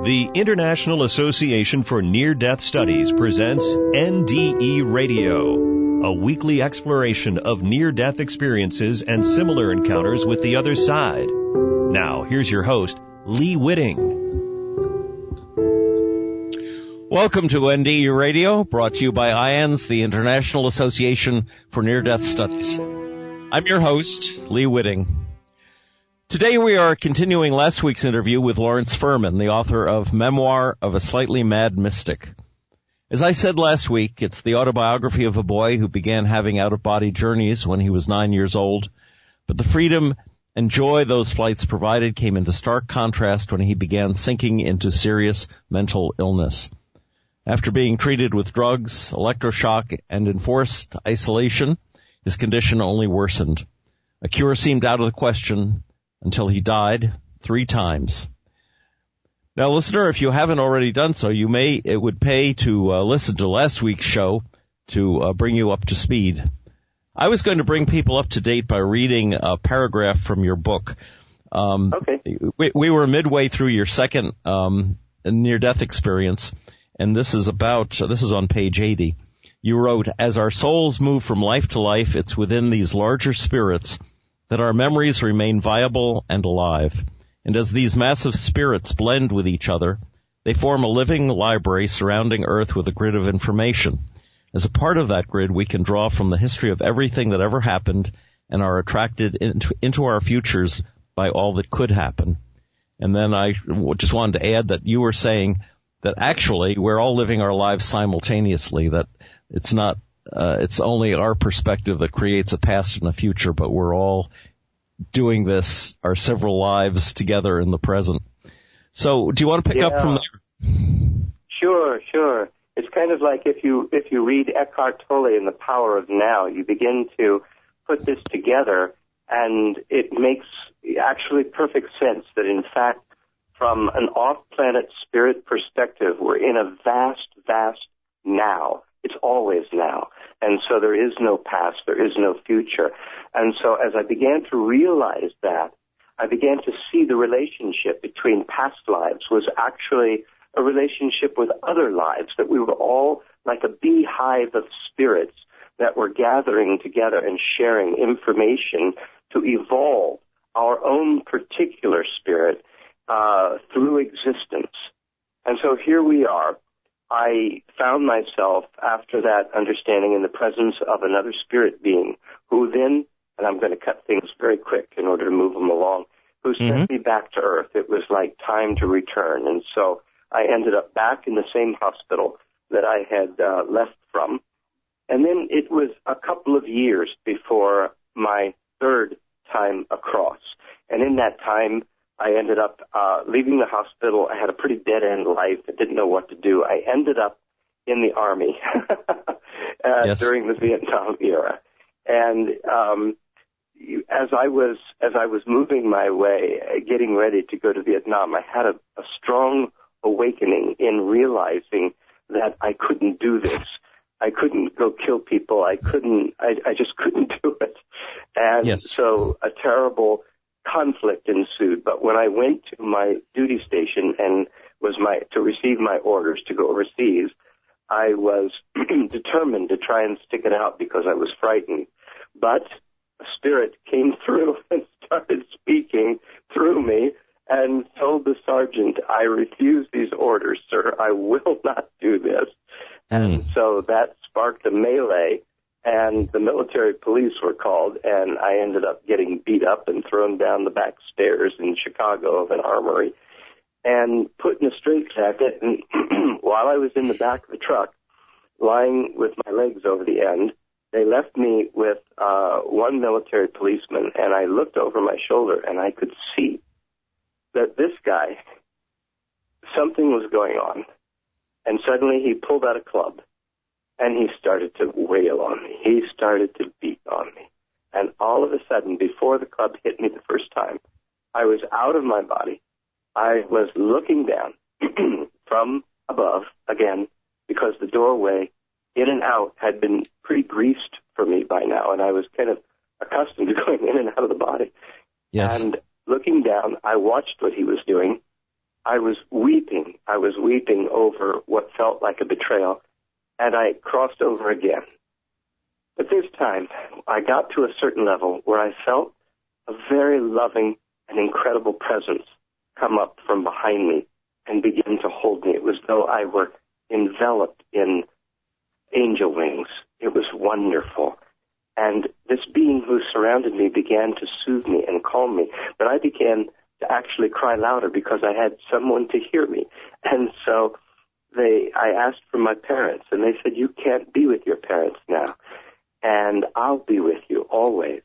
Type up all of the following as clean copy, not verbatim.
The International Association for Near-Death Studies presents NDE Radio, a weekly exploration of near-death experiences and similar encounters with the other side. Now, here's your host, Lee Witting. Welcome to NDE Radio, brought to you by IANS, the International Association for Near-Death Studies. I'm your host, Lee Witting. Today we are continuing last week's interview with Lawrence Furman, the author of Memoir of a Slightly Mad Mystic. As I said last week, it's the autobiography of a boy who began having out-of-body journeys when he was 9 years old, but the freedom and joy those flights provided came into stark contrast when he began sinking into serious mental illness. After being treated with drugs, electroshock, and enforced isolation, his condition only worsened. A cure seemed out of the question until he died 3 times. Now, listener, if you haven't already done so, it would pay to listen to last week's show to bring you up to speed. I was going to bring people up to date by reading a paragraph from your book. Okay. We were midway through your second near-death experience, and this is on page 80. You wrote, "As our souls move from life to life, it's within these larger spirits that our memories remain viable and alive. And as these massive spirits blend with each other, they form a living library surrounding Earth with a grid of information. As a part of that grid, we can draw from the history of everything that ever happened and are attracted into our futures by all that could happen." And then I just wanted to add that you were saying that actually we're all living our lives simultaneously, that it's not it's only our perspective that creates a past and a future, but we're all doing this, our several lives together in the present. So do you want to pick up from there? Sure. It's kind of like if you read Eckhart Tolle in The Power of Now, you begin to put this together, and it makes actually perfect sense that, in fact, from an off-planet spirit perspective, we're in a vast, vast now. It's always now. And so there is no past, there is no future. And so as I began to realize that, I began to see the relationship between past lives was actually a relationship with other lives, that we were all like a beehive of spirits that were gathering together and sharing information to evolve our own particular spirit through existence. And so here we are. I found myself, after that understanding, in the presence of another spirit being who then, and I'm going to cut things very quick in order to move them along, who sent me back to Earth. It was like time to return. And so I ended up back in the same hospital that I had left from. And then it was a couple of years before my third time across. And in that time, I ended up leaving the hospital. I had a pretty dead-end life. I didn't know what to do. I ended up in the Army during the Vietnam era. And as I was moving my way, getting ready to go to Vietnam, I had a strong awakening in realizing that I couldn't do this. I couldn't go kill people. I just couldn't do it. And so a terrible conflict ensued. But when I went to my duty station and to receive my orders to go overseas, I was determined to try and stick it out because I was frightened. But a spirit came through and started speaking through me and told the sergeant, "I refuse these orders, sir. I will not do this." And so that sparked a melee, and the military police were called, and I ended up getting beat up and thrown down the back stairs in Chicago of an armory and put in a straitjacket. And while I was in the back of the truck, lying with my legs over the end, they left me with one military policeman, and I looked over my shoulder, and I could see that this guy, something was going on. And suddenly he pulled out a club, and he started to wail on me. He started to beat on me. And all of a sudden, before the club hit me the first time, I was out of my body. I was looking down from above again, because the doorway in and out had been pretty greased for me by now, and I was kind of accustomed to going in and out of the body. Yes. And looking down, I watched what he was doing. I was weeping. I was weeping over what felt like a betrayal, and I crossed over again. But this time, I got to a certain level where I felt a very loving and incredible presence come up from behind me and begin to hold me. It was though I were enveloped in angel wings. It was wonderful. And this being who surrounded me began to soothe me and calm me. But I began to actually cry louder because I had someone to hear me. And so I asked for my parents, and they said, you can't be with your parents now, and I'll be with you always.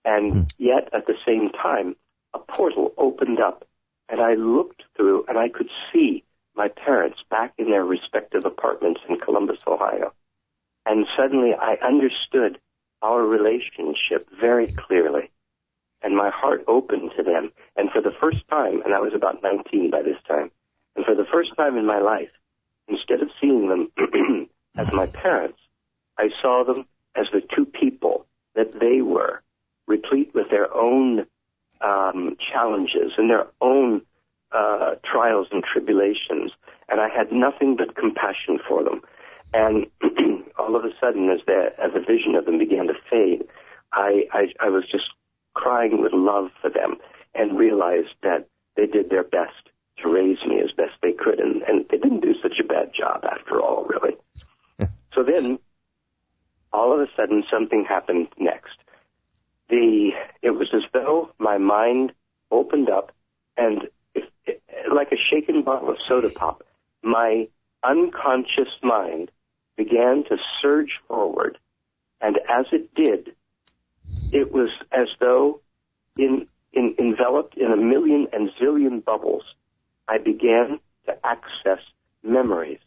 And yet, at the same time, a portal opened up, and I looked through, and I could see my parents back in their respective apartments in Columbus, Ohio. And suddenly I understood our relationship very clearly, and my heart opened to them. And for the first time, and I was about 19 by this time, and for the first time in my life, instead of seeing them as my parents, I saw them as the two people that they were, replete with their own challenges and their own trials and tribulations. And I had nothing but compassion for them. And all of a sudden, as the vision of them began to fade, I was just crying with love for them and realized that they did their best to raise me as best they could. And they didn't do such a bad job after all, really. So then, all of a sudden, something happened next. It was as though my mind opened up, and like a shaken bottle of soda pop, my unconscious mind began to surge forward. And as it did, it was as though enveloped in a million and zillion bubbles, I began to access memories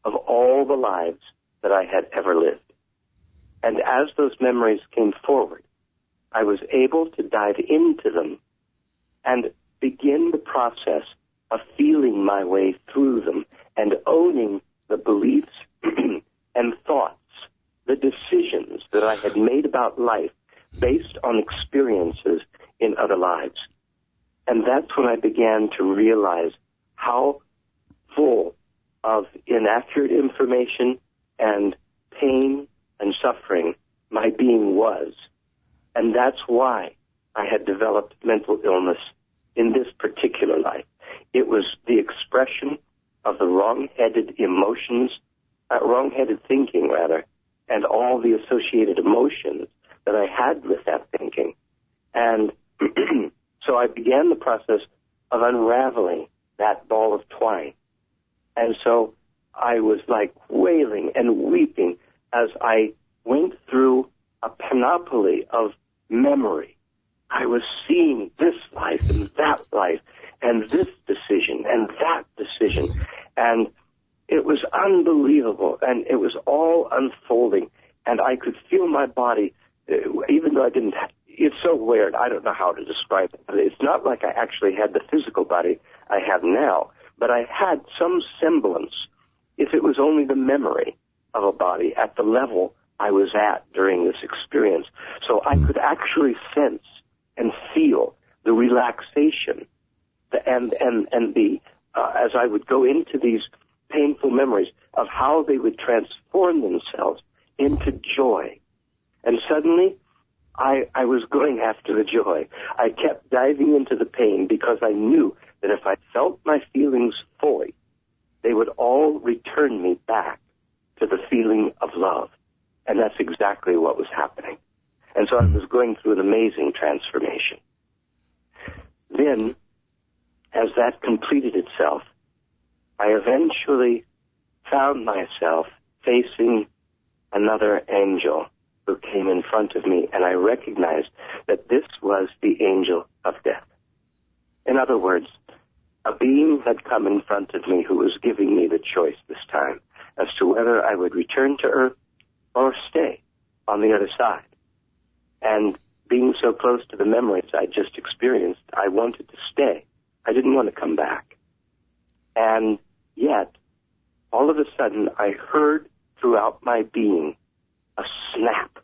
of all the lives that I had ever lived. And as those memories came forward, I was able to dive into them and begin the process of feeling my way through them and owning the beliefs and thoughts, the decisions that I had made about life based on experiences in other lives. And that's when I began to realize how full of inaccurate information and pain and suffering my being was. And that's why I had developed mental illness in this particular life. It was the expression of the wrong-headed emotions, wrong-headed thinking, rather, and all the associated emotions that I had with that thinking. And so I began the process of unraveling that ball of twine. And so I was like wailing and weeping as I went through a panoply of memory. I was seeing this life and that life and this decision and that decision. And it was unbelievable, and it was all unfolding. And I could feel my body, even though I didn't. It's so weird. I don't know how to describe it. It's not like I actually had the physical body I have now, but I had some semblance, if it was only the memory of a body at the level I was at during this experience. So I could actually sense and feel the relaxation and the as I would go into these painful memories of how they would transform themselves into joy. And suddenly, I was going after the joy. I kept diving into the pain because I knew that if I felt my feelings fully, they would all return me back to the feeling of love. And that's exactly what was happening. And so I was going through an amazing transformation. Then, as that completed itself, I eventually found myself facing another angel who came in front of me, and I recognized that this was the angel of death. In other words, a being had come in front of me who was giving me the choice this time as to whether I would return to Earth or stay on the other side. And being so close to the memories I just experienced, I wanted to stay. I didn't want to come back. And yet, all of a sudden, I heard throughout my being a snap,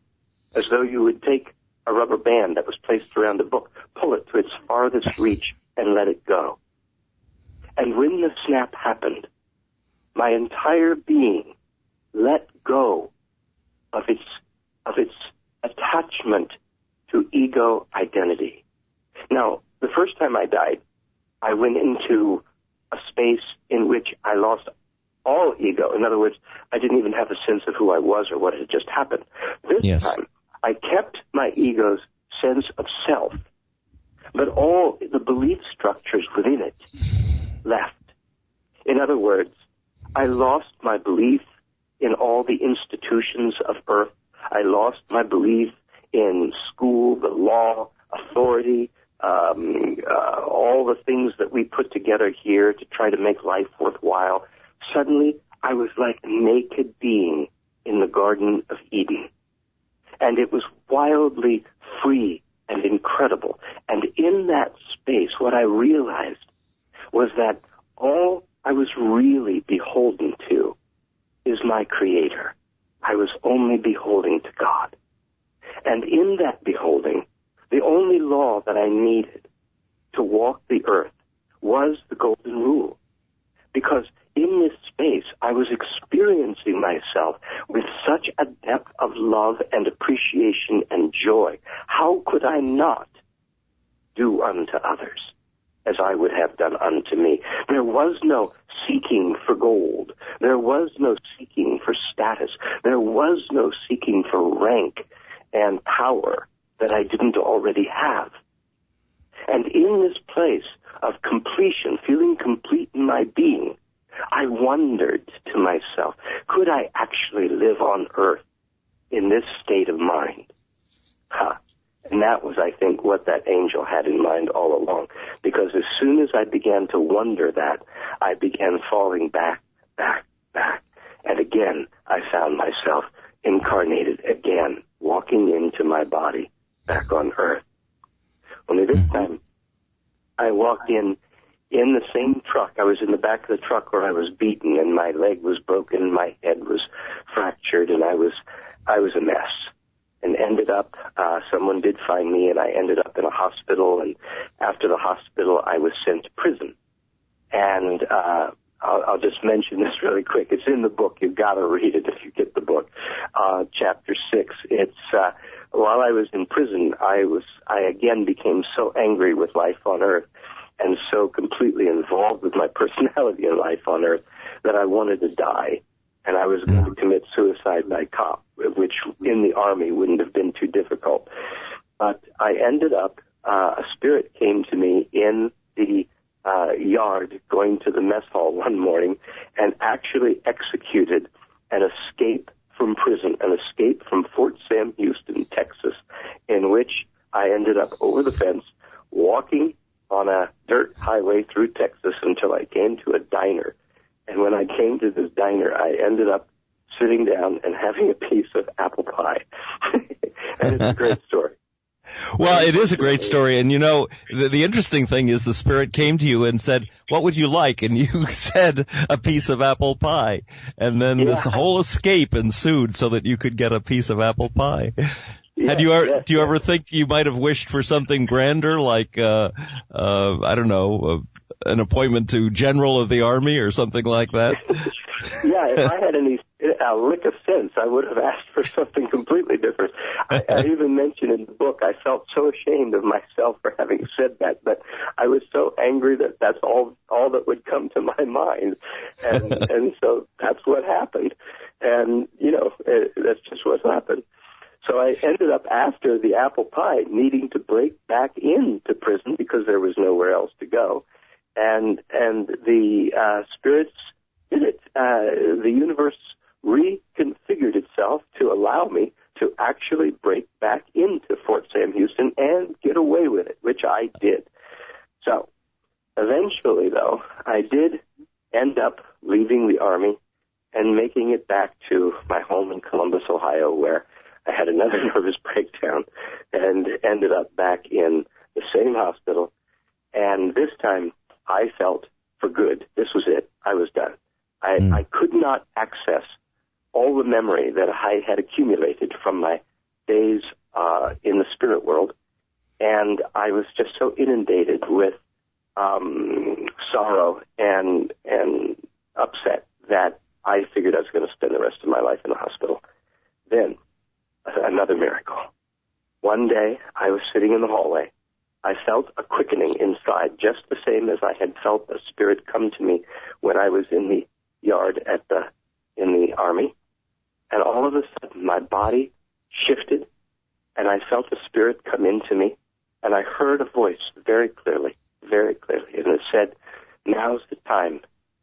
as though you would take a rubber band that was placed around a book, pull it to its farthest reach, and let it go. And when the snap happened, my entire being let go of its attachment to ego identity. Now, the first time I died, I went into a space in which I lost all ego. In other words, I didn't even have a sense of who I was or what had just happened. This time, I kept my ego's sense of self, but all the belief structures within it left. In other words, I lost my belief in all the institutions of Earth. I lost my belief in school, the law, authority, all the things that we put together here to try to make life worthwhile. Suddenly, I was like a naked being in the Garden of Eden. And it was wildly free and incredible. And in that space, what I realized was that all I was really beholden to is my Creator. I was only beholding to God. And in that beholding, the only law that I needed to walk the earth was the golden rule. Because in this space, I was experiencing myself with such a depth of love and appreciation and joy. How could I not do unto others as I would have done unto me? There was no seeking for gold. There was no seeking for status. There was no seeking for rank and power that I didn't already have. And in this place of completion, feeling complete in my being, I wondered to myself, could I actually live on earth in this state of mind? And that was, I think, what that angel had in mind all along. Because as soon as I began to wonder that, I began falling back. And again, I found myself incarnated again, walking into my body back on earth. Only this time, I walked in the same truck. I was in the back of the truck where I was beaten, and my leg was broken, my head was fractured, and I was a mess. And ended up, someone did find me, and I ended up in a hospital. And after the hospital, I was sent to prison. And I'll just mention this really quick. It's in the book. You've got to read it if you get the book. Chapter 6. It's while I was in prison, I again became so angry with life on earth and so completely involved with my personality in life on earth that I wanted to die. And I was going to commit suicide by cop, which in the Army wouldn't have been too difficult. But I ended up, a spirit came to me in the yard going to the mess hall one morning and actually executed an escape from prison, an escape from Fort Sam Houston, Texas, in which I ended up over the fence walking on a dirt highway through Texas until I came to a diner. And when I came to this diner, I ended up sitting down and having a piece of apple pie. And it's a great story. Well, it is a great story. And, you know, the interesting thing is the spirit came to you and said, what would you like? And you said a piece of apple pie. And then this whole escape ensued so that you could get a piece of apple pie. Do you ever think you might have wished for something grander, like, I don't know, an appointment to General of the Army or something like that? Yeah, if I had a lick of sense, I would have asked for something completely different. I even mentioned in the book, I felt so ashamed of myself for having said that, but I was so angry that that's all that would come to my mind. And so that's what happened. And, you know, that's just what happened. So I ended up, after the apple pie, needing to break back into prison because there was nowhere else to go. And the spirits did it. The universe reconfigured itself to allow me to actually break back into Fort Sam Houston and get away with it, which I did. So eventually, though, I did end up leaving the Army and making it back to my home in Columbus, Ohio, where I had another nervous breakdown and ended up back in the same hospital. And this time I felt for good. This was it. I was done. I could not access all the memory that I had accumulated from my days in the spirit world. And I was just so inundated with sorrow and upset that I figured I was going to spend the rest of my life in the hospital. Then, another miracle. One day, I was sitting in the hallway. I felt a quickening inside, just the same as I had felt a spirit come to me when I was in the yard in the army. And all of a sudden, my body shifted, and I felt the spirit come into me, and I heard a voice very clearly, and it said, "Now's the time.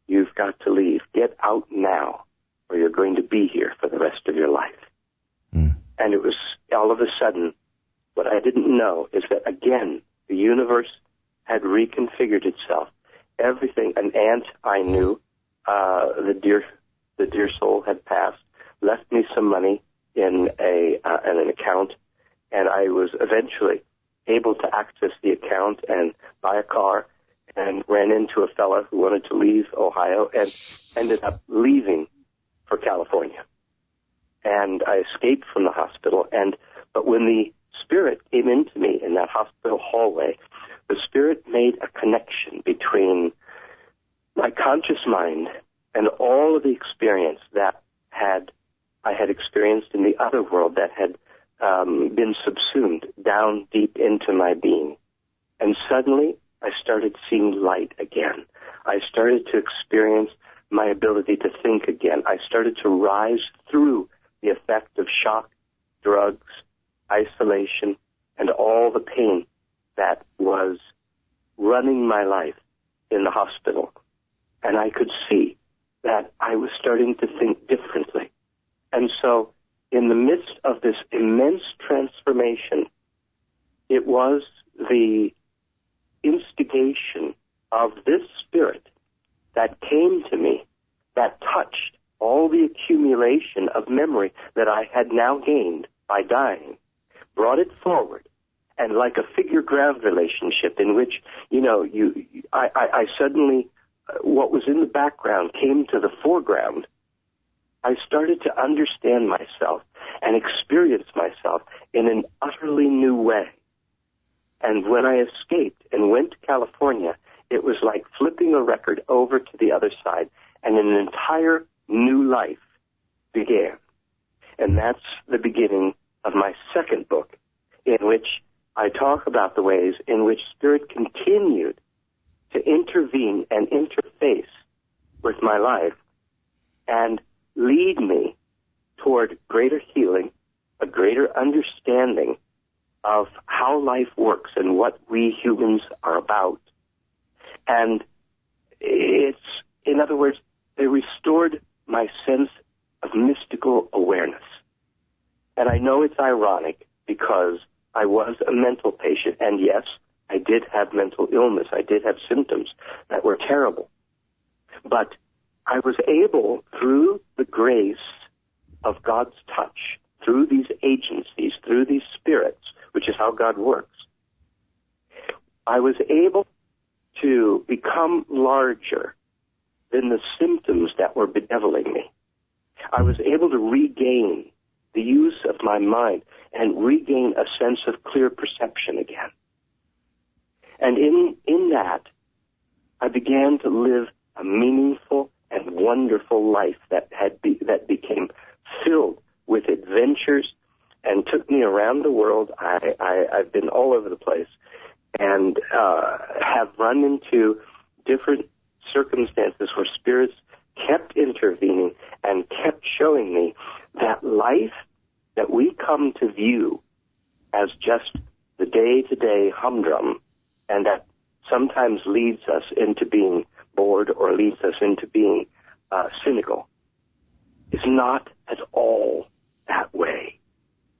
You've got to leave. Get out now, or you're going to be here for the rest of your life." And it was all of a sudden, what I didn't know is that, again, the universe had reconfigured itself. Everything, an aunt I knew, the dear soul had passed, left me some money in an account, and I was eventually able to access the account and buy a car, and ran into a fella who wanted to leave Ohio and ended up leaving for California. And I escaped from the hospital, but when the spirit came into me in that hospital hallway, the spirit made a connection between my conscious mind and all of the experience that I had experienced in the other world that had been subsumed down deep into my being. And suddenly, I started seeing light again. I started to experience my ability to think again. I started to rise through the effect of shock, drugs, isolation, and all the pain that was running my life in the hospital. And I could see that I was starting to think differently. And so, in the midst of this immense transformation, it was the instigation of this spirit that came to me, that touched all the accumulation of memory that I had now gained by dying, brought it forward, and like a figure-ground relationship in which, I suddenly, what was in the background came to the foreground. I started to understand myself and experience myself in an utterly new way. And when I escaped and went to California, it was like flipping a record over to the other side, and an entire new life began. And that's the beginning of my second book, in which I talk about the ways in which Spirit continued to intervene and interface with my life and lead me toward greater healing, a greater understanding of how life works and what we humans are about. And in other words, they restored my sense of mystical awareness. And I know it's ironic because I was a mental patient, and yes, I did have mental illness. I did have symptoms that were terrible. But I was able, through the grace of God's touch, through these agencies, through these spirits, which is how God works, I was able to become larger than the symptoms that were bedeviling me. I was able to regain the use of my mind and regain a sense of clear perception again. And in that, I began to live a meaningful and wonderful life that became filled with adventures and took me around the world. I've been all over the place and have run into different circumstances where spirits kept intervening and kept showing me that life that we come to view as just the day-to-day humdrum, and that sometimes leads us into being bored or leads us into being cynical, is not at all that way.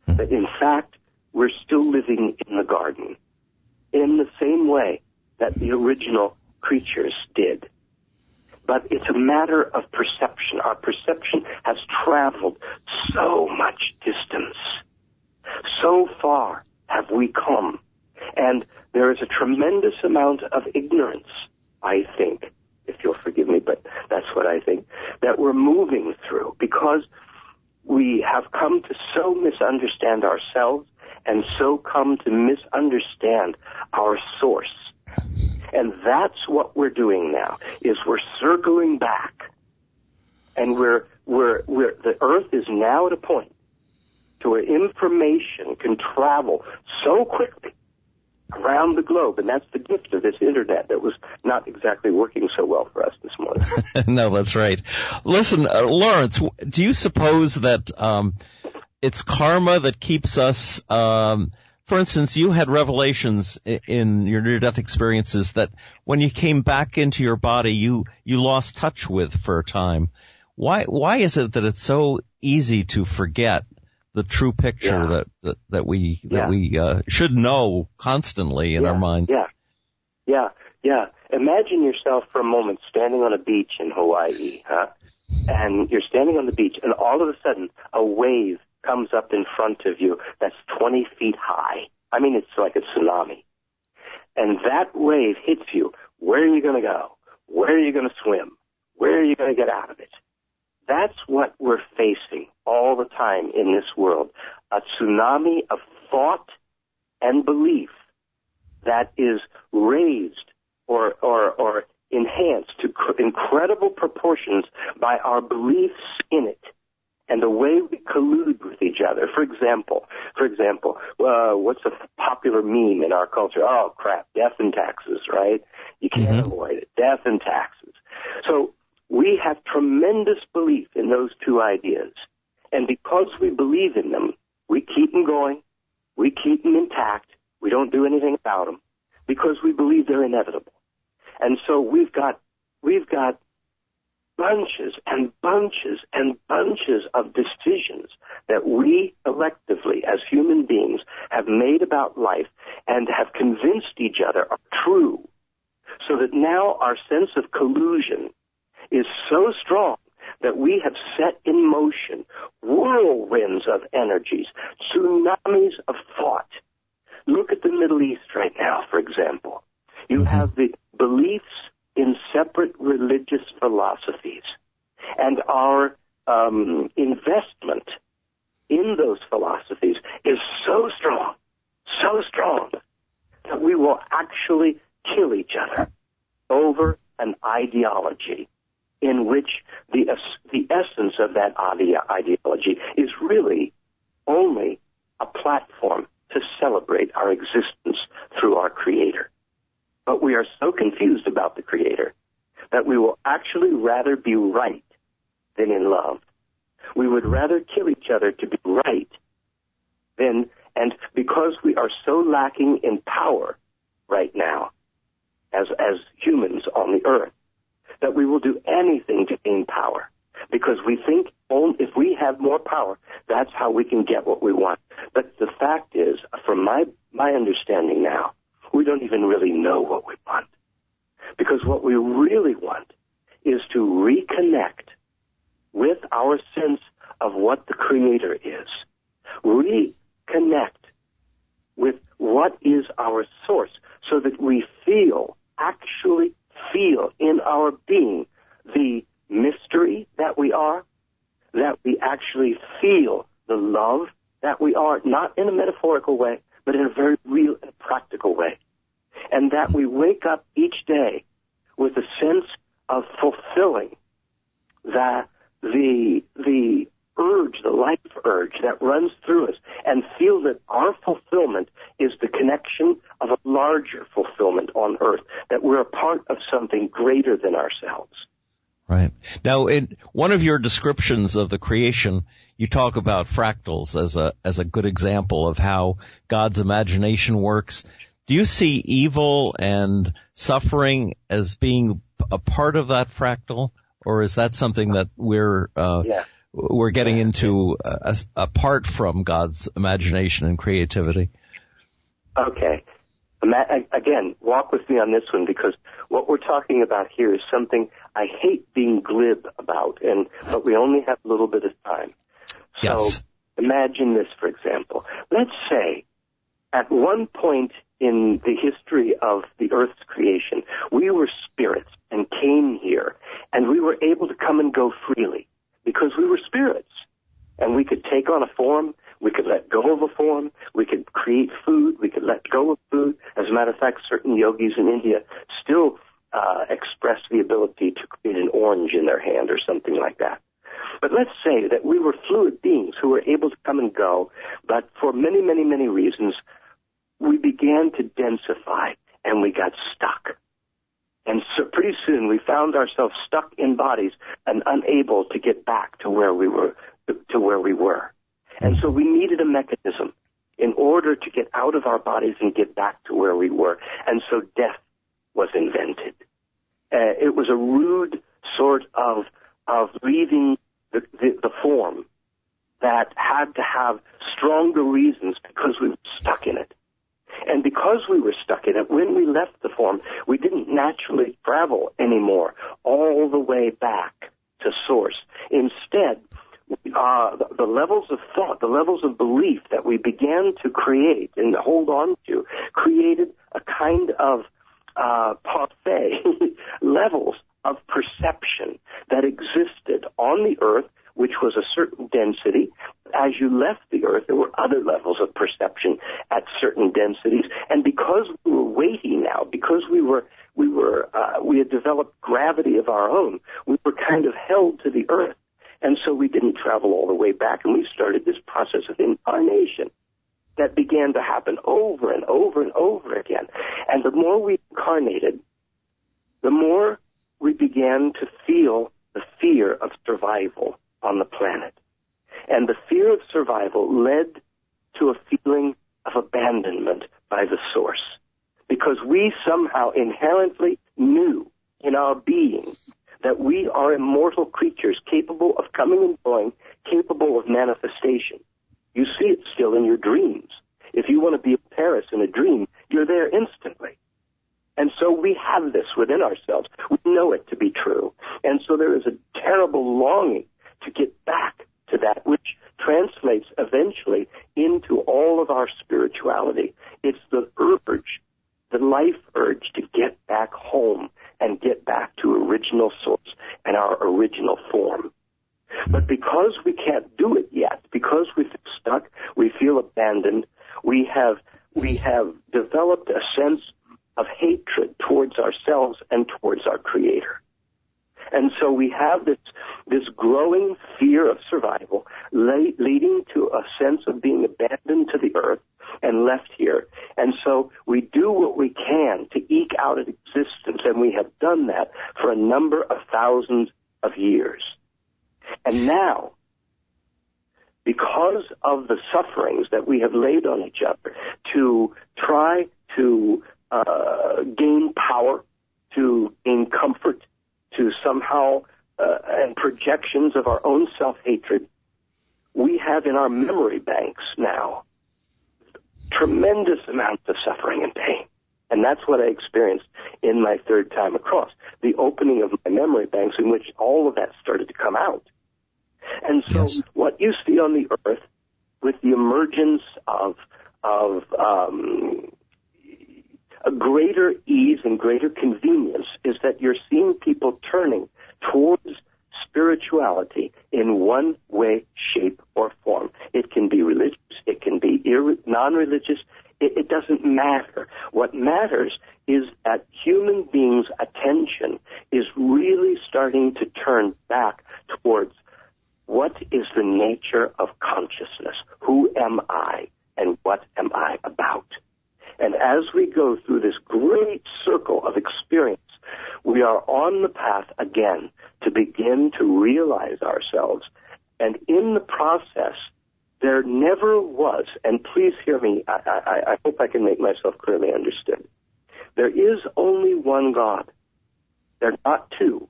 That in fact, we're still living in the garden in the same way that the original creatures did. But it's a matter of perception. Our perception has traveled so much distance. So far have we come. And there is a tremendous amount of ignorance, I think, if you'll forgive me, but that's what I think, that we're moving through because we have come to so misunderstand ourselves and so come to misunderstand our source. And that's what we're doing now, is we're circling back. And the Earth is now at a point to where information can travel so quickly around the globe, and that's the gift of this internet that was not exactly working so well for us this morning. No, that's right. Listen, Lawrence, do you suppose that it's karma that keeps us, for instance, you had revelations in your near-death experiences that when you came back into your body, you lost touch with for a time. Why is it that it's so easy to forget the true picture that we should know constantly in our minds? Yeah. Imagine yourself for a moment standing on a beach in Hawaii, and you're standing on the beach, and all of a sudden a wave comes up in front of you that's 20 feet high. I mean, it's like a tsunami. And that wave hits you. Where are you going to go? Where are you going to swim? Where are you going to get out of it? That's what we're facing all the time in this world, a tsunami of thought and belief that is raised or enhanced to incredible proportions by our beliefs in it and the way we collude with each other. For example, what's a popular meme in our culture? Oh, crap, death and taxes, right? You can't avoid it, death and taxes. So we have tremendous belief in those two ideas. And because we believe in them, we keep them going, we keep them intact, we don't do anything about them, because we believe they're inevitable. And so we've got bunches and bunches and bunches of decisions that we collectively as human beings have made about life and have convinced each other are true, so that now our sense of collusion is so strong that we have set in motion whirlwinds of energies, tsunamis of thought. Look at the Middle East right now, for example. You have the beliefs in separate religious philosophies, and our investment in those philosophies is so strong that we will actually kill each other over an ideology in which the essence of that ideology is really only a platform to celebrate our existence through our Creator. But we are so confused about the Creator that we will actually rather be right than in love. We would rather kill each other to be right than, and because we are so lacking in power right now as humans on the earth, that we will do anything to gain power, because we think if we have more power, that's how we can get what we want. But the fact is, from my understanding now, we don't even really know what we want. Because what we really want is to reconnect with our sense of what the Creator is. Reconnect with what is our source, so that we actually feel in our being the mystery that we are, that we actually feel the love that we are, not in a metaphorical way, but in a very real and practical way. And that we wake up each day with a sense of fulfilling the urge, the life urge that runs through us, and feel that our fulfillment is the connection of a larger fulfillment on earth, that we're a part of something greater than ourselves. Right. Now, in one of your descriptions of the creation, you talk about fractals as a good example of how God's imagination works. Do you see evil and suffering as being a part of that fractal, or is that something that we're getting into apart from God's imagination and creativity? Okay. Again, walk with me on this one, because what we're talking about here is something I hate being glib about, but we only have a little bit of time. Yes. So imagine this, for example. Let's say at one point in the history of the Earth's creation, we were spirits and came here, and we were able to come and go freely because we were spirits. And we could take on a form, we could let go of a form, we could create food, we could let go of food. As As a matter of fact, certain yogis in India still express the ability to create an orange in their hand or something like that. But let's say that we were fluid beings who were able to come and go, but for many, many, many reasons, we began to densify and we got stuck. And so pretty soon we found ourselves stuck in bodies and unable to get back to where we were. And so we needed a mechanism in order to get out of our bodies and get back to where we were. And so death was invented. It was a rude sort of leaving the form that had to have stronger reasons because we were stuck in it. And because we were stuck in it, when we left the form, we didn't naturally travel anymore all the way back to source. Instead, the levels of thought, the levels of belief that we began to create and hold on to created a kind of parfait, levels of perception that existed on the earth, which was a certain density. As you left the earth, there were other levels of perception at certain densities. And because we were weighty now, because we had developed gravity of our own, we were kind of held to the earth. And so we didn't travel all the way back, and we started this process of incarnation that began to happen over and over and over again. And the more we incarnated, the more we began to feel the fear of survival on the planet. And the fear of survival led to a feeling of abandonment by the source, because we somehow inherently knew in our being that we are immortal creatures capable of coming and going, capable of manifestation. You see it still in your dreams. If you want to be in Paris in a dream, you're there instantly. And so we have this within ourselves. We know it to be true. And so there is a terrible longing to get back to that, which translates eventually into all of our spirituality. It's the urge, the life urge to get back home and get back to original source and our original form. But because we can't do it yet, because we feel stuck, we feel abandoned, we have developed a sense of hatred towards ourselves and towards our Creator. And so we have this growing fear of survival, leading to a sense of being abandoned to the earth and left here. And so we do what we can to eke out an existence, and we have done that for a number of thousands of years. And now, because of the sufferings that we have laid on each other to try to gain power, to gain comfort, to somehow, and projections of our own self-hatred, we have in our memory banks now tremendous amounts of suffering and pain. And that's what I experienced in my third time across, the opening of my memory banks in which all of that started to come out. And so yes, what you see on the earth with the emergence of a greater ease and greater convenience is that you're seeing people turning towards spirituality in one way, shape, or form. It can be religious, it can be non-religious, it doesn't matter. What matters is that human beings' attention is really starting to turn back towards what is the nature of consciousness? Who am I and what am I about? And as we go through this great circle of experience, we are on the path again to begin to realize ourselves. And in the process, there never was, and please hear me, I hope I can make myself clearly understood. There is only one God. There are not two.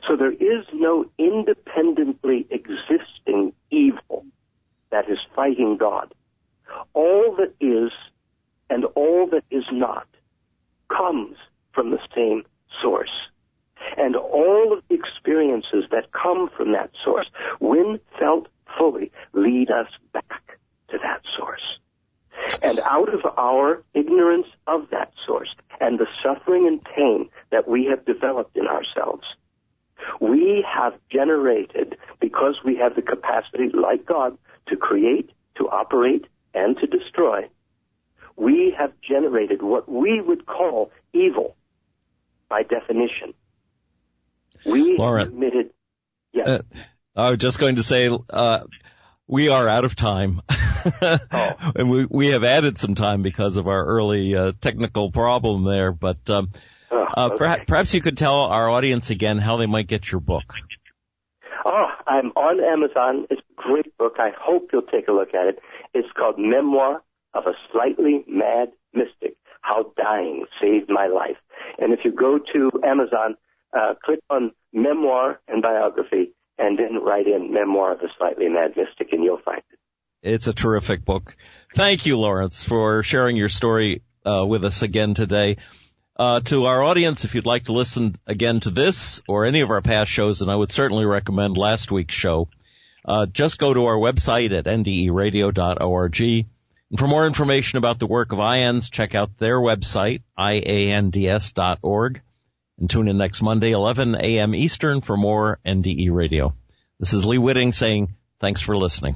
So there is no independently existing evil that is fighting God. All that is and all that is not comes from the same source. And all of the experiences that come from that source, when felt fully, lead us back to that source. And out of our ignorance of that source and the suffering and pain that we have developed in ourselves, we have generated, because we have the capacity, like God, to create, to operate, and to destroy, We have generated what we would call evil by definition. We have committed... Yes. I was just going to say, we are out of time. And we have added some time because of our early technical problem there. But okay. Perhaps you could tell our audience again how they might get your book. I'm on Amazon. It's a great book. I hope you'll take a look at it. It's called Memoir of a Slightly Mad Mystic, How Dying Saved My Life. And if you go to Amazon, click on Memoir and Biography, and then write in Memoir of a Slightly Mad Mystic, and you'll find it. It's a terrific book. Thank you, Lawrence, for sharing your story with us again today. To our audience, if you'd like to listen again to this or any of our past shows, and I would certainly recommend last week's show, just go to our website at nderadio.org. And for more information about the work of IANDS, check out their website, iands.org. And tune in next Monday, 11 a.m. Eastern, for more NDE Radio. This is Lee Witting saying thanks for listening.